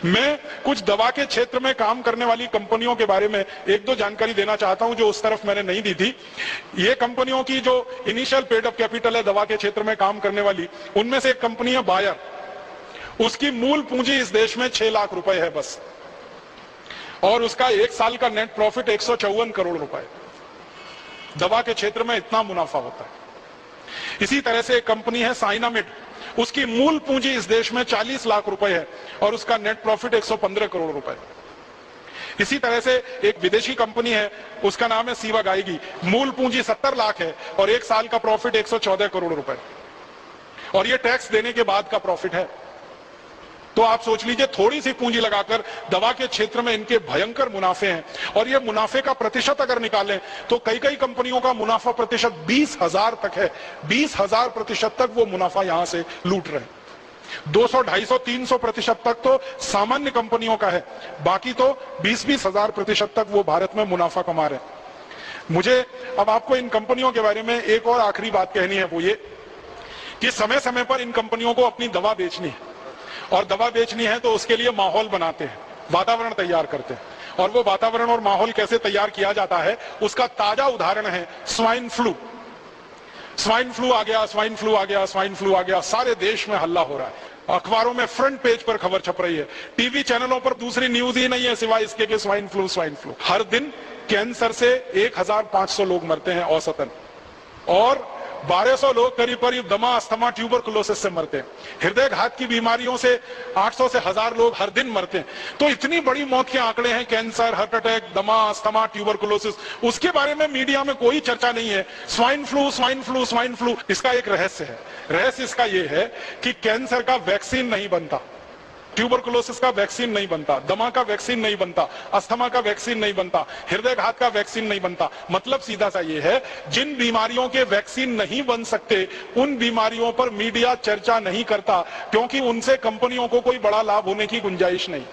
मैं कुछ दवा के क्षेत्र में काम करने वाली कंपनियों के बारे में एक दो जानकारी देना चाहता हूं जो उस तरफ मैंने नहीं दी थी। ये कंपनियों की जो इनिशियल पेड अप कैपिटल है दवा के क्षेत्र में काम करने वाली, उनमें से एक कंपनी है बायर। उसकी मूल पूंजी इस देश में 6 लाख रुपए है बस, और उसका एक साल का नेट प्रॉफिट 154 करोड़ रुपए। दवा के क्षेत्र में इतना मुनाफा होता है। इसी तरह से एक कंपनी है साइनामिड, उसकी मूल पूंजी इस देश में 40 लाख रुपए है और उसका नेट प्रॉफिट 115 करोड़ रुपए। इसी तरह से एक विदेशी कंपनी है, उसका नाम है सीवा गाइगी, मूल पूंजी 70 लाख है और एक साल का प्रॉफिट 114 करोड़ रुपए, और ये टैक्स देने के बाद का प्रॉफिट है। तो आप सोच लीजिए, थोड़ी सी पूंजी लगाकर दवा के क्षेत्र में इनके भयंकर मुनाफे हैं। और ये मुनाफे का प्रतिशत अगर निकालें तो कई कई कंपनियों का मुनाफा प्रतिशत 20,000 तक है। 20,000% तक वो मुनाफा यहां से लूट रहे हैं। 200, 250, 300% तक तो सामान्य कंपनियों का है, बाकी तो 20,000 तक वो भारत में मुनाफा कमा रहे हैं। मुझे अब आपको इन कंपनियों के बारे में एक और आखिरी बात कहनी है, वो ये कि समय समय पर इन कंपनियों को अपनी दवा बेचनी है, और दवा बेचनी है तो उसके लिए माहौल बनाते हैं, वातावरण तैयार करते हैं। और वो वातावरण और माहौल कैसे तैयार किया जाता है, उसका ताजा उदाहरण है स्वाइन फ्लू। स्वाइन फ्लू आ गया, स्वाइन फ्लू आ गया, स्वाइन फ्लू आ गया, सारे देश में हल्ला हो रहा है। अखबारों में फ्रंट पेज पर खबर छप रही है, टीवी चैनलों पर दूसरी न्यूज ही नहीं है सिवाय इसके कि स्वाइन फ्लू, स्वाइन फ्लू। हर दिन कैंसर से 1500 लोग मरते हैं औसतन, और 1200 लोग करीब करीब दमा, अस्थमा, ट्यूबरकुलोसिस से मरते हैं। हृदय घात की बीमारियों से 800 से 1000 लोग हर दिन मरते हैं। तो इतनी बड़ी मौत के आंकड़े हैं, कैंसर, हार्ट अटैक, दमा, अस्थमा, ट्यूबरकुलोसिस, उसके बारे में मीडिया में कोई चर्चा नहीं है। Swine flu, swine flu, swine flu. इसका एक रहस्य है। रहस्य इसका यह है कि कैंसर का वैक्सीन नहीं बनता, ट्यूबरकुलोसिस का वैक्सीन नहीं बनता, दमा का वैक्सीन नहीं बनता, अस्थमा का वैक्सीन नहीं बनता, हृदय घात का वैक्सीन नहीं बनता। मतलब सीधा सा ये है, जिन बीमारियों के वैक्सीन नहीं बन सकते उन बीमारियों पर मीडिया चर्चा नहीं करता, क्योंकि उनसे कंपनियों को कोई बड़ा लाभ होने की गुंजाइश नहीं।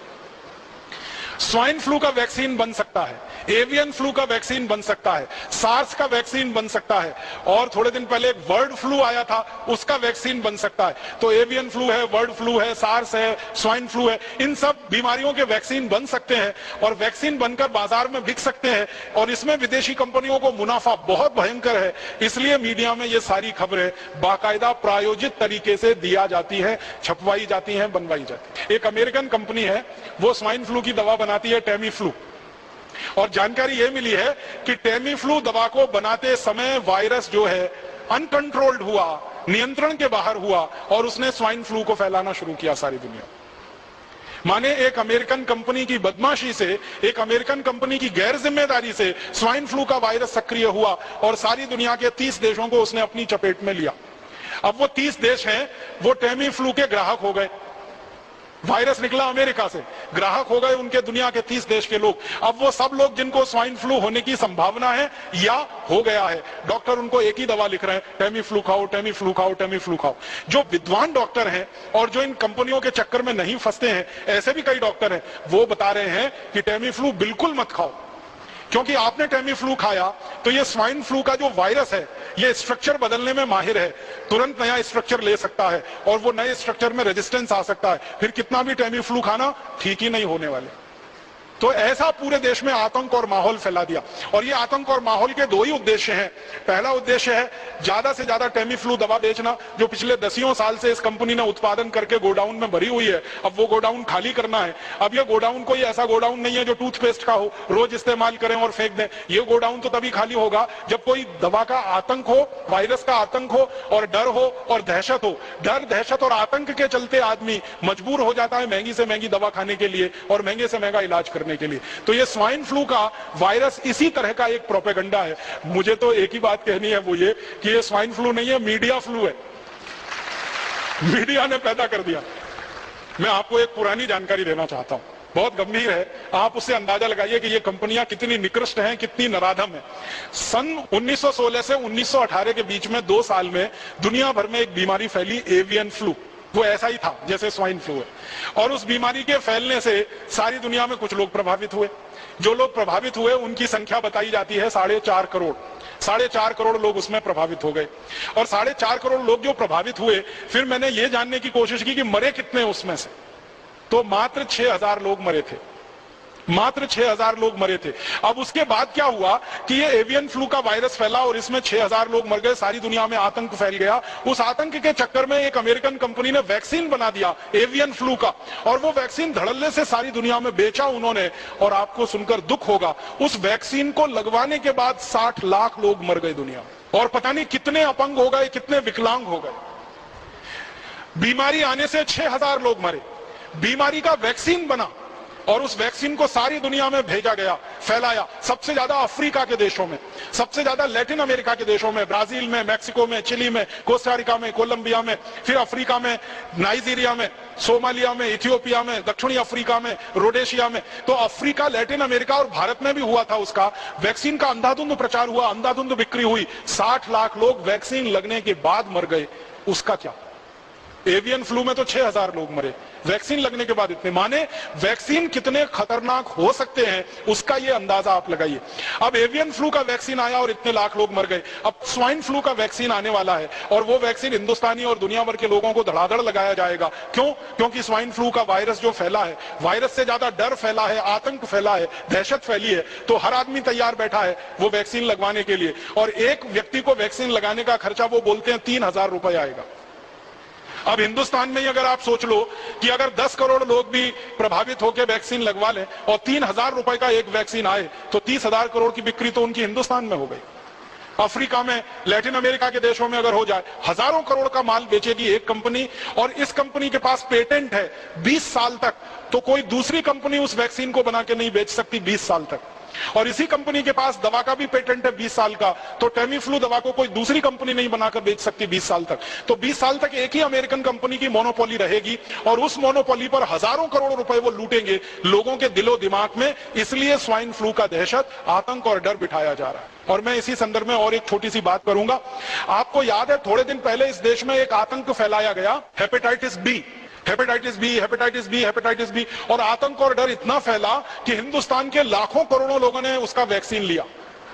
स्वाइन फ्लू का वैक्सीन बन सकता है, एवियन फ्लू का वैक्सीन बन सकता है, सार्स का वैक्सीन बन सकता है, और थोड़े दिन पहले एक बर्ड फ्लू आया था, उसका वैक्सीन बन सकता है। तो एवियन फ्लू है, बर्ड फ्लू है, सार्स है, स्वाइन फ्लू है, इन सब बीमारियों के वैक्सीन बन सकते हैं और वैक्सीन बनकर बाजार में बिक सकते हैं, और इसमें विदेशी कंपनियों को मुनाफा बहुत भयंकर है। इसलिए मीडिया में ये सारी खबरें बाकायदा प्रायोजित तरीके से दिया जाती है, छपवाई जाती है, बनवाई जाती है। एक अमेरिकन कंपनी है, वो स्वाइन फ्लू की दवा बनाती है, टेमी फ्लू, और जानकारी यह मिली है कि टेमी फ्लू दवा को बनाते समय वायरस जो है अनकंट्रोल्ड हुआ, नियंत्रण के बाहर हुआ, और उसने स्वाइन फ्लू को फैलाना शुरू किया सारी दुनिया। माने एक अमेरिकन कंपनी की बदमाशी से, एक अमेरिकन कंपनी की गैर जिम्मेदारी से स्वाइन फ्लू का वायरस सक्रिय हुआ और सारी दुनिया के 30 देशों को उसने अपनी चपेट में लिया। अब वो 30 देश हैं, वो टेमी फ्लू के ग्राहक हो गए। वायरस निकला अमेरिका से, ग्राहक हो गए उनके दुनिया के 30 देश के लोग। अब वो सब लोग जिनको स्वाइन फ्लू होने की संभावना है या हो गया है, डॉक्टर उनको एक ही दवा लिख रहे हैं, टेमी फ्लू खाओ, टेमी फ्लू खाओ, टेमी फ्लू खाओ। जो विद्वान डॉक्टर हैं और जो इन कंपनियों के चक्कर में नहीं फंसते हैं, ऐसे भी कई डॉक्टर हैं, वो बता रहे हैं कि टेमी फ्लू बिल्कुल मत खाओ, क्योंकि आपने टेमी फ्लू खाया तो ये स्वाइन फ्लू का जो वायरस है ये स्ट्रक्चर बदलने में माहिर है, तुरंत नया स्ट्रक्चर ले सकता है और वो नए स्ट्रक्चर में रेजिस्टेंस आ सकता है, फिर कितना भी टेमी फ्लू खाना ठीक ही नहीं होने वाले। तो ऐसा पूरे देश में आतंक और माहौल फैला दिया। और ये आतंक और माहौल के दो ही उद्देश्य हैं। पहला उद्देश्य है ज्यादा से ज्यादा टेमी फ्लू दवा बेचना, जो पिछले 10 साल से इस कंपनी ने उत्पादन करके गोडाउन में भरी हुई है, अब वो गोडाउन खाली करना है। अब ये गोडाउन कोई ऐसा गोडाउन नहीं है जो टूथपेस्ट का हो, रोज इस्तेमाल करें और फेंक दें। ये गोडाउन तो तभी खाली होगा जब कोई दवा का आतंक हो, वायरस का आतंक हो, और डर हो और दहशत हो। डर, दहशत और आतंक के चलते आदमी मजबूर हो जाता है महंगी से महंगी दवा खाने के लिए और महंगे से महंगा इलाज करने के लिए। तो ये स्वाइन फ्लू का वायरस इसी तरह का एक प्रोपेगेंडा है। मुझे तो एक ही बात कहनी है, वो ये कि ये स्वाइन फ्लू नहीं है, मीडिया फ्लू है। मीडिया ने पैदा कर दिया। मैं आपको एक पुरानी जानकारी देना चाहता हूं, बहुत गंभीर है, आप उससे अंदाजा लगाइए कि ये कंपनियां कितनी निकृष्ट हैं, कितनी नराधम है। सन 1916 से 1918 के बीच में 2 साल में दुनिया भर में एक बीमारी फैली, एवियन फ्लू। वो ऐसा ही था जैसे स्वाइन फ्लू है, और उस बीमारी के फैलने से सारी दुनिया में कुछ लोग प्रभावित हुए। जो लोग प्रभावित हुए उनकी संख्या बताई जाती है 4.5 करोड़। 4.5 करोड़ लोग उसमें प्रभावित हो गए, और 4.5 करोड़ लोग जो प्रभावित हुए, फिर मैंने ये जानने की कोशिश की कि मरे कितने उसमें से। तो मात्र 6,000 लोग मरे थे, मात्र 6,000 लोग मरे थे। अब उसके बाद क्या हुआ कि ये एवियन फ्लू का वायरस फैला और इसमें 6,000 लोग मर गए, सारी दुनिया में आतंक फैल गया। उस आतंक के चक्कर में एक अमेरिकन कंपनी ने वैक्सीन बना दिया एवियन फ्लू का, और वो वैक्सीन धड़ल्ले से सारी दुनिया में बेचा उन्होंने। और आपको सुनकर दुख होगा, उस वैक्सीन को लगवाने के बाद 60 लाख लोग मर गए दुनिया में, और पता नहीं कितने अपंग हो गए, कितने विकलांग हो गए। बीमारी आने से 6,000 लोग मरे, बीमारी का वैक्सीन बना और उस वैक्सीन को सारी दुनिया में भेजा गया, फैलाया। सबसे ज्यादा अफ्रीका के देशों में, सबसे ज्यादा लैटिन अमेरिका के देशों में, ब्राजील में, मैक्सिको में, चिली में, कोस्टारिका में, कोलंबिया में, फिर अफ्रीका में, नाइजीरिया में, सोमालिया में, इथियोपिया में, दक्षिणी अफ्रीका में, रोडेशिया में। तो अफ्रीका, लैटिन अमेरिका और भारत में भी हुआ था उसका। वैक्सीन का अंधाधुंध प्रचार हुआ, अंधाधुंध बिक्री हुई, 60 लाख लोग वैक्सीन लगने के बाद मर गए। उसका क्या? एवियन फ्लू में तो 6,000 लोग मरे, वैक्सीन लगने के बाद इतने। माने वैक्सीन कितने खतरनाक हो सकते हैं उसका ये अंदाजा आप लगाइए। अब एवियन फ्लू का वैक्सीन आया और इतने लाख लोग मर गए। अब स्वाइन फ्लू का वैक्सीन आने वाला है और वो वैक्सीन हिंदुस्तानी और दुनिया भर के लोगों को धड़ाधड़ लगाया जाएगा। क्यों? क्योंकि स्वाइन फ्लू का वायरस जो फैला है, वायरस से ज्यादा डर फैला है, आतंक फैला है, दहशत फैली है। तो हर आदमी तैयार बैठा है वो वैक्सीन लगवाने के लिए, और एक व्यक्ति को वैक्सीन लगाने का खर्चा वो बोलते हैं 3,000 रुपए आएगा। अब हिंदुस्तान में ही अगर आप सोच लो कि अगर 10 करोड़ लोग भी प्रभावित होकर वैक्सीन लगवा लें और 3,000 रुपए का एक वैक्सीन आए, तो 30,000 करोड़ की बिक्री तो उनकी हिंदुस्तान में हो गई। अफ्रीका में, लैटिन अमेरिका के देशों में अगर हो जाए, हजारों करोड़ का माल बेचेगी एक कंपनी, और इस कंपनी के पास पेटेंट है 20 साल तक। तो कोई दूसरी कंपनी उस वैक्सीन को बना के नहीं बेच सकती 20 साल तक। और इसी कंपनी के पास दवा का भी पेटेंट है 20 साल का, तो टेमीफ्लू दवा को कोई दूसरी कंपनी नहीं बनाकर बेच सकती 20 साल तक। तो 20 साल तक एक ही अमेरिकन कंपनी की मोनोपोली रहेगी, और उस मोनोपोली पर हजारों करोड़ रुपए वो लूटेंगे लोगों के दिलो दिमाग में। इसलिए स्वाइन फ्लू का दहशत, आतंक और डर बिठाया जा रहा है। और मैं इसी संदर्भ में और एक छोटी सी बात करूंगा। आपको याद है थोड़े दिन पहले इस देश में एक आतंक फैलाया गया, hepatitis B, hepatitis B, hepatitis B, hepatitis B. और आतंक और डर इतना फैला कि हिंदुस्तान के लाखों करोड़ों लोगों ने उसका वैक्सीन लिया।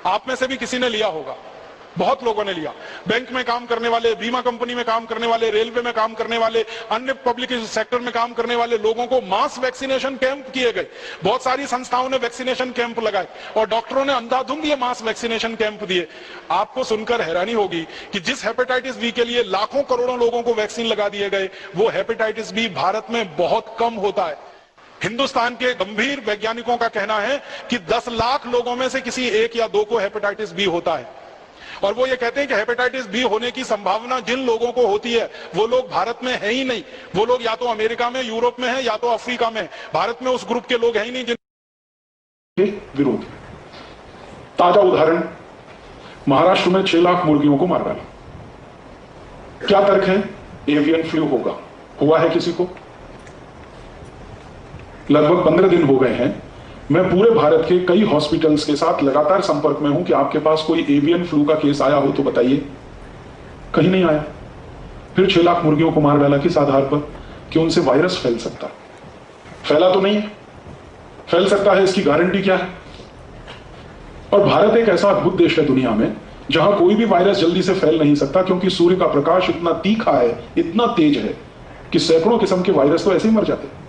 आप में से भी किसी ने लिया होगा, बहुत लोगों ने लिया। बैंक में काम करने वाले, बीमा कंपनी में काम करने वाले, रेलवे में काम करने वाले, अन्य पब्लिक सेक्टर में काम करने वाले लोगों को मास वैक्सीनेशन कैंप किए गए। बहुत सारी संस्थाओं ने वैक्सीनेशन कैंप लगाए और डॉक्टरों ने अंधाधुंध ये मास वैक्सीनेशन कैंप दिए। आपको सुनकर हैरानी होगी कि जिस हेपेटाइटिस बी के लिए लाखों करोड़ों लोगों को वैक्सीन लगा दिए गए, वो हेपेटाइटिस बी भारत में बहुत कम होता है। हिंदुस्तान के गंभीर वैज्ञानिकों का कहना है कि 10 लाख लोगों में से किसी एक या दो को हेपेटाइटिस बी होता है। और वो ये कहते हैं कि हेपेटाइटिस बी होने की संभावना जिन लोगों को होती है वो लोग भारत में है ही नहीं। वो लोग या तो अमेरिका में, यूरोप में है, या तो अफ्रीका में। भारत में उस ग्रुप के लोग हैं ही नहीं जिन विरोध। ताजा उदाहरण, महाराष्ट्र में 6 लाख मुर्गियों को मार डाला। क्या तर्क है? एवियन फ्लू होगा। हुआ है किसी को? लगभग 15 दिन हो गए हैं मैं पूरे भारत के कई हॉस्पिटल्स के साथ लगातार संपर्क में हूं कि आपके पास कोई एवियन फ्लू का केस आया हो तो बताइए। कहीं नहीं आया। फिर 6 लाख मुर्गियों को मार डाला किस आधार पर? कि उनसे वायरस फैल सकता है। फैला तो नहीं है, फैल सकता है, इसकी गारंटी क्या है? और भारत एक ऐसा अद्भुत देश है दुनिया में जहां कोई भी वायरस जल्दी से फैल नहीं सकता, क्योंकि सूर्य का प्रकाश इतना तीखा है, इतना तेज है कि सैकड़ों किस्म के वायरस तो ऐसे ही मर जाते हैं।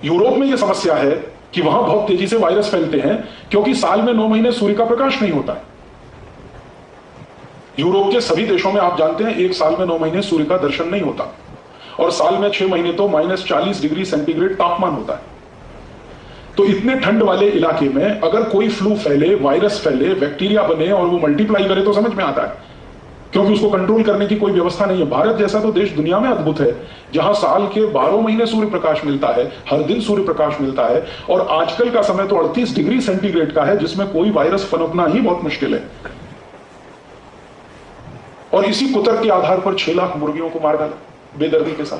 यूरोप में यह समस्या है कि वहां बहुत तेजी से वायरस फैलते हैं क्योंकि साल में 9 महीने सूर्य का प्रकाश नहीं होता है। यूरोप के सभी देशों में आप जानते हैं एक साल में 9 महीने सूर्य का दर्शन नहीं होता, और साल में 6 महीने तो -40 डिग्री सेंटीग्रेड तापमान होता है। तो इतने ठंड वाले इलाके में अगर कोई फ्लू फैले, वायरस फैले, बैक्टीरिया बने और वो मल्टीप्लाई करे तो समझ में आता है, क्योंकि उसको कंट्रोल करने की कोई व्यवस्था नहीं है। भारत जैसा तो देश दुनिया में अद्भुत है जहां साल के 12 महीने सूर्य प्रकाश मिलता है, हर दिन सूर्य प्रकाश मिलता है, और आजकल का समय तो 38 डिग्री सेंटीग्रेड का है जिसमें कोई वायरस पनपना ही बहुत मुश्किल है। और इसी कुतर्क के आधार पर 6 लाख मुर्गियों को मार डाला बेदर्दी के साथ,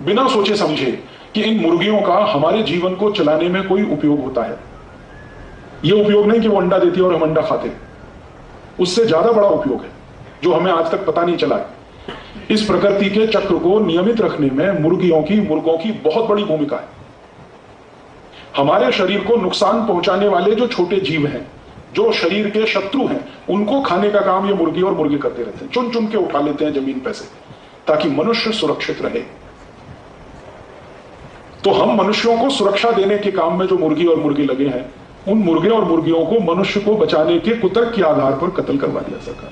बिना सोचे समझे कि इन मुर्गियों का हमारे जीवन को चलाने में कोई उपयोग होता है। यह उपयोग नहीं कि वो अंडा देती है और हम अंडा खाते हैं, उससे ज्यादा बड़ा उपयोग है जो हमें आज तक पता नहीं चला है। इस प्रकृति के चक्र को नियमित रखने में मुर्गियों की, मुर्गों की बहुत बड़ी भूमिका है। हमारे शरीर को नुकसान पहुंचाने वाले जो छोटे जीव हैं, जो शरीर के शत्रु हैं, उनको खाने का काम ये मुर्गी और मुर्गे करते रहते हैं। चुन चुन के उठा लेते हैं जमीन पे से। ताकि मनुष्य सुरक्षित रहे। तो हम मनुष्यों को सुरक्षा देने के काम में जो मुर्गी और मुर्गी लगे हैं, उन मुर्गे और मुर्गियों को मनुष्य को बचाने के कुतर्क के आधार पर कत्ल करवा दिया सरकार।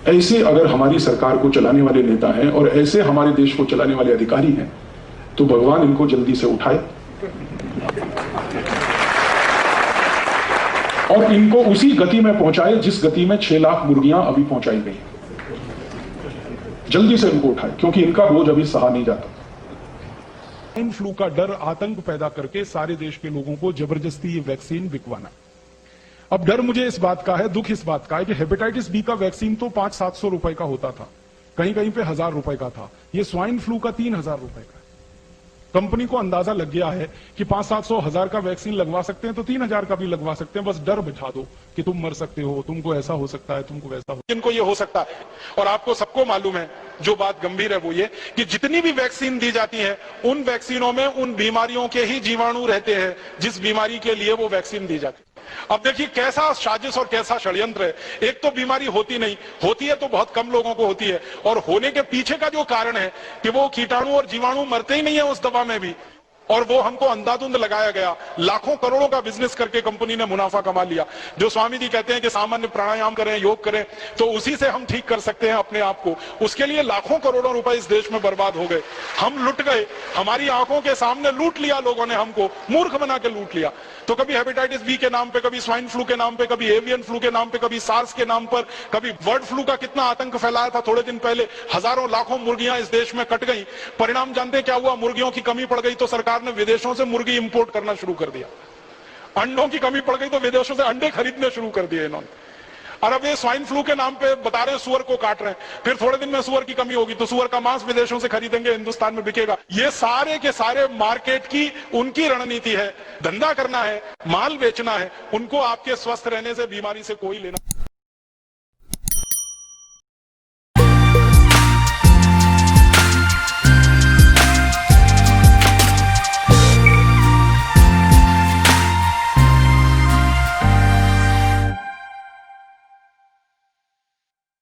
ऐसे अगर हमारी सरकार को चलाने वाले नेता हैं और ऐसे हमारे देश को चलाने वाले अधिकारी हैं, तो भगवान इनको जल्दी से उठाए और इनको उसी गति में पहुंचाए जिस गति में 6 लाख मुर्गियां अभी पहुंचाई गई। जल्दी से इनको उठाए, क्योंकि इनका बोझ अभी सहा नहीं जाता। स्वाइन फ्लू का डर, आतंक पैदा करके सारे देश के लोगों को जबरदस्ती ये वैक्सीन बिकवाना। अब डर मुझे इस बात का है, दुख इस बात का है कि हेपेटाइटिस बी का वैक्सीन तो 500-700 रुपए का होता था, कहीं कहीं पे 1000 रुपए का था। ये स्वाइन फ्लू का 3000 रुपए का है। कंपनी को अंदाजा लग गया है कि 500-700-1000 का वैक्सीन लगवा सकते हैं तो 3000 का भी लगवा सकते हैं। बस डर बिठा दो कि तुम मर सकते हो, तुमको ऐसा हो सकता है, तुमको वैसा हो, इनको ये हो सकता है। और आपको सबको मालूम है, जो बात गंभीर है वो ये कि जितनी भी वैक्सीन दी जाती है, उन वैक्सीनों में उन बीमारियों के ही जीवाणु रहते हैं जिस बीमारी के लिए वो वैक्सीन दी जाती है। अब देखिए कैसा साजिश और कैसा षड्यंत्र है। एक तो बीमारी होती नहीं, होती है तो बहुत कम लोगों को होती है, और होने के पीछे का जो कारण है कि वो कीटाणु और जीवाणु मरते ही नहीं है उस दवा में भी, और वो हमको अंधाधुंध लगाया गया। लाखों करोड़ों का बिजनेस करके कंपनी ने मुनाफा कमा लिया। जो स्वामी जी कहते हैं कि सामान्य प्राणायाम करें, योग करें, तो उसी से हम ठीक कर सकते हैं अपने आप को। उसके लिए लाखों करोड़ों रुपए इस देश में बर्बाद हो गए। हम लुट गए, हमारी आंखों के सामने लूट लिया लोगों ने, हमको मूर्ख बना के लूट लिया। तो कभी हेपेटाइटिस बी के नाम पे, कभी स्वाइन फ्लू के नाम पे, कभी एवियन फ्लू के नाम पे, कभी सार्स के नाम पर, कभी बर्ड फ्लू का कितना आतंक फैलाया था थोड़े दिन पहले। हजारों लाखों मुर्गियां इस देश में कट गई। परिणाम जानते क्या हुआ? मुर्गियों की कमी पड़ गई तो सरकार ने विदेशों से मुर्गी इंपोर्ट करना शुरू कर दिया। अंडों की कमी पड़ गई तो विदेशों से अंडे खरीदने शुरू कर दिए इन्होंने। और अब ये स्वाइन फ्लू के नाम पे बता रहे हैं सुअर को काट रहे हैं, फिर थोड़े दिन में सुअर की कमी होगी तो सुअर का मांस विदेशों से खरीदेंगे, हिंदुस्तान में बिकेगा। ये सारे के सारे मार्केट की उनकी रणनीति है। धंधा करना है, माल बेचना है, उनको आपके स्वस्थ रहने से, बीमारी से कोई लेना